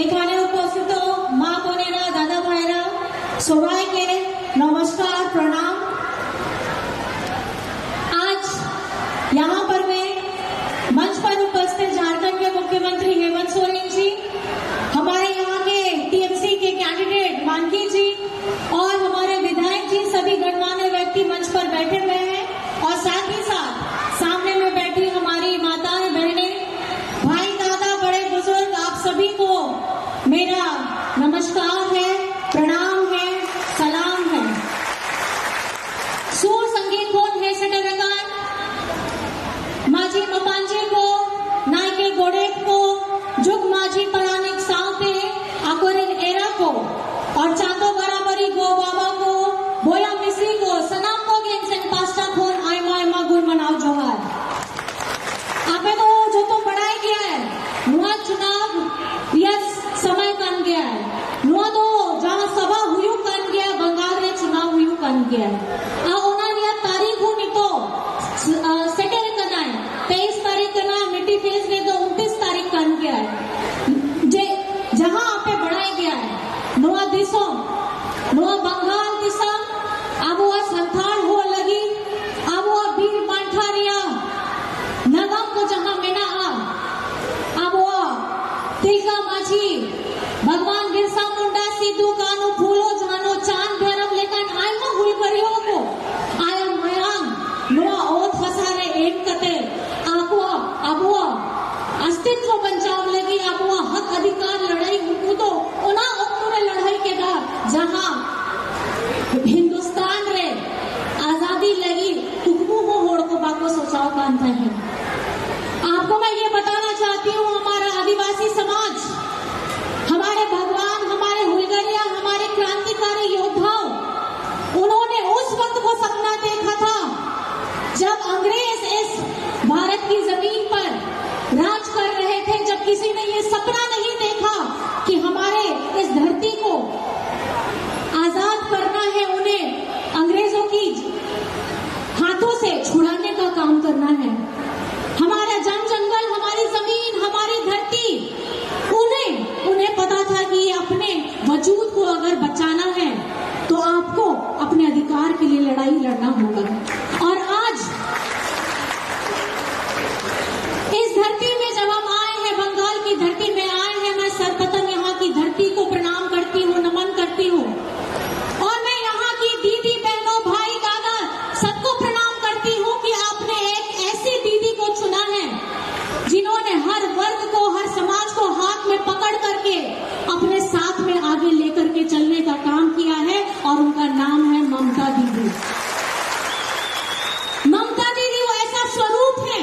এখানে উপস্থিত মা বোনেরা, দাদা ভাইরা সবাইকে नमस्कार, प्रणाम। आज यहाँ पर मैं मंच पर उपस्थित झारखंड के मुख्यमंत्री हेमंत सोरेन जी, हमारे यहाँ के टीएमसी के कैंडिडेट मानकी जी और हमारे विधायक जी, सभी गणमान्य व्यक्ति मंच पर बैठे हुए हैं और साथ ही साथ सामने में बैठी हमारी माताएं, बहनें, भाई, दादा, बड़े बुजुर्ग, आप सभी को मेरा नमस्कार है, प्रणाम है, सलाम है। सूर संगीत कोण हे सेटरकार माझी मपांजे को नायके गोडेट को जुग माझी परानिक सावते आकोरिन एरा को और चातो बराबरी गो बाबा को बोया मिस्री को सनाम को गेंसेन पास्टा खोन आयमा आयमा गुण मनाओ जोहार। आपे को जो तो पढ़ाई किया है नुआ चुनाव यस समय कन गया है, नुआ तो जहाँ सभा हुई कन गया, बंगाल रे चुनाव हुई कन गया है। तारीख हूँ नहीं तो सेटर करना है 23 तारीख करना है, मिट्टी फेस में तो 29 तारीख कन गया है। जहाँ आप बढ़ाया गया है नुआ दिसों नुआ बंगाल दिशा अब वह संथाल हो लगी, अब वह बीर पांठारिया नगम को जहाँ मेना अब वह तिलका माझी भगवान बिरसा मुंडा सिद्धू कानू फूलो जानो चांद भैरव लेकिन आयमा हुई करियो को आया मयांग नुआ ओत फसारे एक कते आकुआ अबुआ अस्तित्व बचाव लगी, अबुआ हक अधिकार लड़ाई उनको तो उना उन्होंने लड़ाई के बाद जहां हिंदुस्तान रे आजादी लगी तुकमू हो होड़ को बाको सोचाओ कांता है। आपको मैं ये बताना चाहती हूँ, हमारा आदिवासी समाज, हमारे भगवान, हमारे हुलगरिया, हमारे क्रांतिकारी योद्धाओं, उन्होंने उस वक्त को सपना देखा था जब अंग्रेज इस भारत की जमीन पर राज कर रहे थे, जब किसी ने ये सपना नहीं देखा कि हमारे इस धरती को आजाद करना है, उन्हें अंग्रेजों की हाथों से छुड़ाने का काम करना है। हमारा जंगल, हमारी जमीन, हमारी धरती, उन्हें पता था कि अपने वजूद को अगर बचाना है तो आपको अपने अधिकार के लिए लड़ाई लड़ना होगा। और आज इस धरती में जब हम आए हैं, बंगाल की धरती में आए हैं, मैं सर्वप्रथम यहाँ की धरती को प्रणाम करती हूँ, नमन करती हूँ और मैं यहाँ की दीदी, बहनों, भाई, दादा सबको प्रणाम करती हूँ कि आपने एक ऐसी दीदी को चुना है जिन्होंने हर वर्ग को, हर समाज को हाथ में पकड़ करके अपने साथ में आगे लेकर के चलने का काम किया है और उनका नाम है ममता दीदी। ममता दीदी वो ऐसा स्वरूप है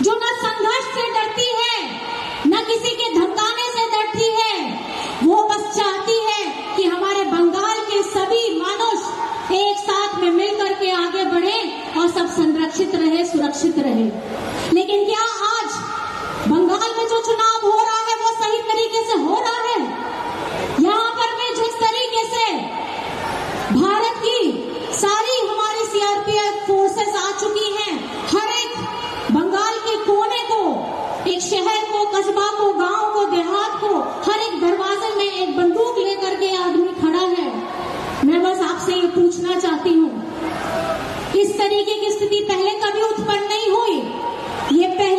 जो न संघर्ष से डरती है, न किसी के धमकाने से डरती है। वो बस चाहती है कि हमारे बंगाल के सभी मनुष्य एक साथ में मिलकर के आगे बढ़े और सब संरक्षित रहे, सुरक्षित रहे। लेकिन क्या आज बंगाल में जो चुनाव हो रहा है वो सही तरीके से हो रहा है? यहाँ पर मैं जिस तरीके से भारत की सारी हमारी सीआरपीएफ फोर्सेस आ चुकी हैं, हर एक बंगाल के कोने को, एक शहर को, कस्बा को, गांव को, देहात को, हर एक दरवाजे में एक बंदूक लेकर के आदमी खड़ा है। मैं बस आपसे ये पूछना चाहती हूँ, इस तरीके की स्थिति पहले कभी उत्पन्न नहीं हुई। ये पहले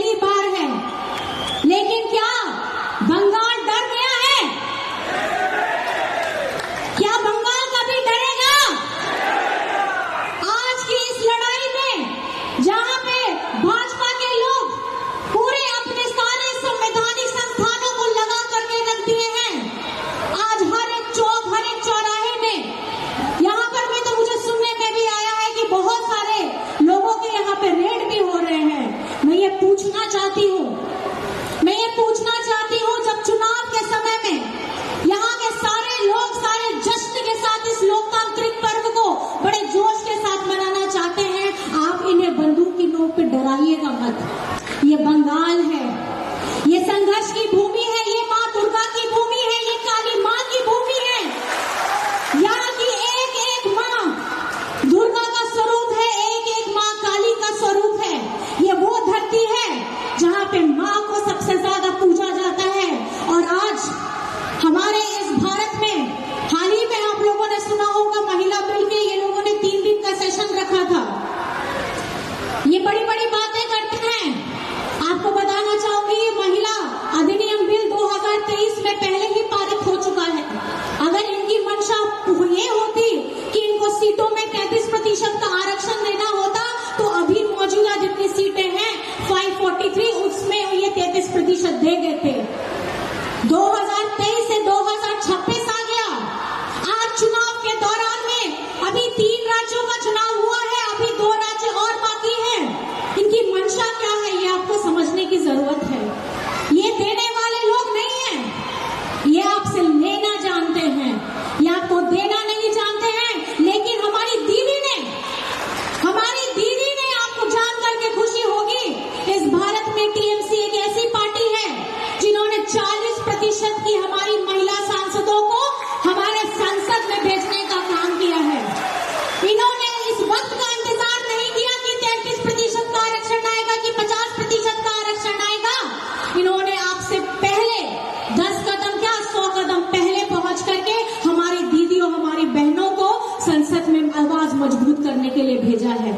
भेजा है।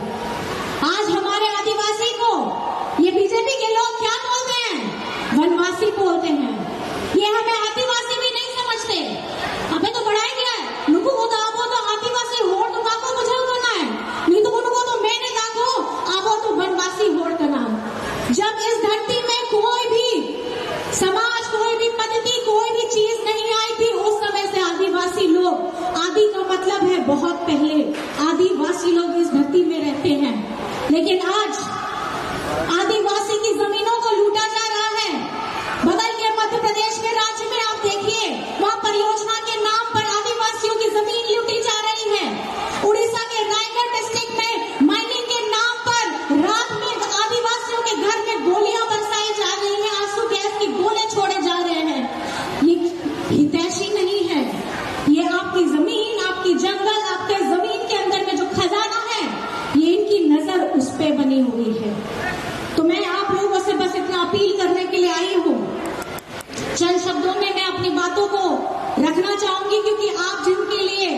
आज हमारे आदिवासी को ये बीजेपी के लोग क्या बोलते हैं? वनवासी बोलते हैं। ये हमें आदिवासी भी नहीं समझते। अबे तो बढ़ाई गया है नुकु को तो आपो तो आदिवासी होड़ तो काको मुझे करना है, नहीं तो उनको तो मैंने दाखो आपो तो वनवासी होड़ करना। जब इस धरती में कोई भी समाज, कोई भी पद्धति, कोई भी चीज नहीं आई थी, उस समय से आदिवासी लोग, आदि का मतलब है बहुत पहले, आदिवासी लोग इस धरती में रहते हैं। लेकिन आज आदिवासी की जमीनों को लूटा जा रहा है। बगल के मध्य प्रदेश के राज्य में आप देखिए, वहां परियोजना के नाम पर आदिवासियों की जमीन लूटी जा रही है। उड़ीसा के रायगढ़ डिस्ट्रिक्ट में माइनिंग के नाम पर रात में आदिवासियों के घर में गोलियां बरसाई जा रही है, आंसू गैस के गोले छोड़े जा रहे हैं। ये हितैषी नहीं है। ये आपकी जमीन, आपकी जंगल, आपके जमीन के अंदर में जो खजाना है, ये इनकी नजर उस पे बनी हुई है। तो मैं आप लोगों से बस इतना अपील करने के लिए आई हूँ। चंद शब्दों में मैं अपनी बातों को रखना चाहूंगी, क्योंकि आप जिनके लिए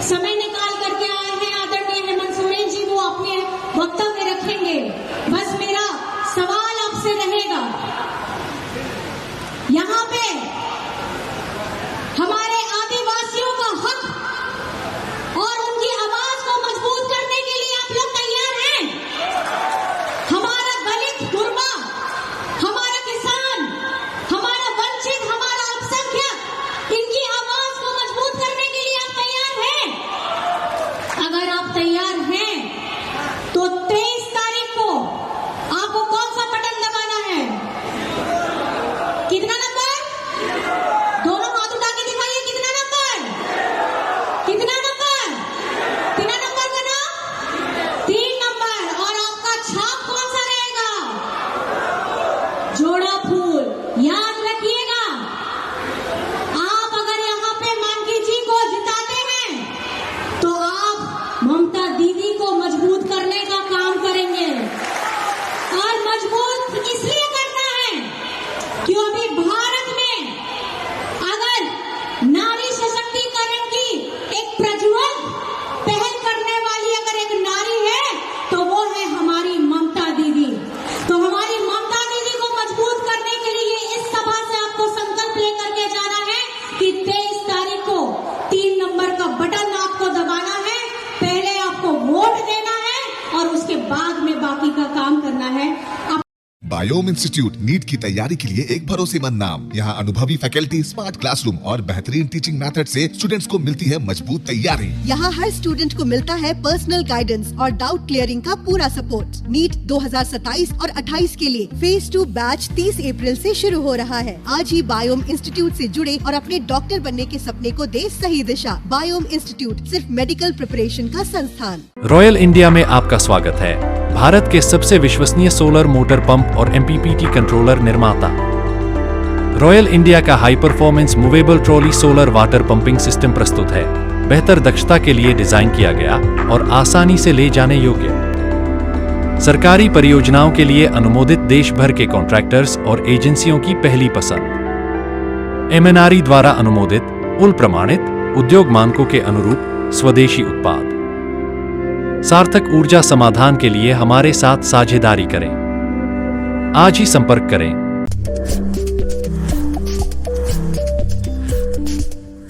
समय निकाल करके आए हैं, आदरणीय हेमंत सोरेन जी, वो अपने वक्तव्य रखेंगे। बस मेरा सवाल आपसे रहेगा, यहाँ पे हमारे आदिवासियों का हक और उनकी आवाज को मजबूत करने के लिए आप लोग तैयार हैं? हमारा दलित, गुरबा, हमारा किसान, हमारा वंचित, हमारा अल्पसंख्यक, इनकी आवाज को मजबूत करने के लिए आप तैयार हैं? अगर आप तैयार हैं तो 23 तारीख को आपको कौन सा बटन दबाना है? कितना नंबर? दोनों हाथ उठा के दिखाइए, कितना नंबर? कितना नंबर? 3 नंबर का ना? 3 नंबर। और आपका छाप कौन सा रहेगा? जोड़ा फूल। याद रखिएगा, आप अगर यहाँ पे मानकी जी को जिताते हैं तो आप ममता दीदी को मजबूत करने का काम करेंगे। और मजबूत इसलिए करना है क्योंकि भारत में अगर नारी सशक्तिकरण की एक प्रज्वल पहल करने वाली अगर एक नारी है तो वो है हमारी ममता दीदी। तो हमारी ममता दीदी को मजबूत करने के लिए इस सभा से आपको संकल्प लेकर के जाना है कि 23 तारीख को 3 नंबर का बटन आपको दबाना है। पहले आपको वोट देना है और उसके बाद में बाकी का काम करना है। बायोम इंस्टीट्यूट नीट की तैयारी के लिए एक भरोसेमंद नाम। यहाँ अनुभवी फैकल्टी, स्मार्ट क्लासरूम और बेहतरीन टीचिंग मेथड से स्टूडेंट्स को मिलती है मजबूत तैयारी। यहाँ हर स्टूडेंट को मिलता है पर्सनल गाइडेंस और डाउट क्लियरिंग का पूरा सपोर्ट। नीट 2027 और 28 के लिए फेज 2 बैच 30 अप्रैल से शुरू हो रहा है। आज ही बायोम इंस्टीट्यूट से जुड़े और अपने डॉक्टर बनने के सपने को दे सही दिशा। बायोम इंस्टीट्यूट सिर्फ मेडिकल प्रिपरेशन का संस्थान। रॉयल इंडिया में आपका स्वागत है। भारत के सबसे विश्वसनीय सोलर मोटर पंप और MPPT कंट्रोलर निर्माता। रॉयल इंडिया का high performance movable trolley solar water pumping system प्रस्तुत है। बेहतर दक्षता के लिए डिजाइन किया गया और आसानी से ले जाने योग्य। सरकारी परियोजनाओं के लिए अनुमोदित देश भर के कॉन्ट्रैक्टर्स और एजेंसियों की पहली पसंद। MNRE द्वारा अनुमोदित, उल प्रमाणित, उद्योग मानकों के अनुरूप स्वदेशी उत्पाद। सार्थक ऊर्जा समाधान के लिए हमारे साथ साझेदारी करें। आज ही संपर्क करें।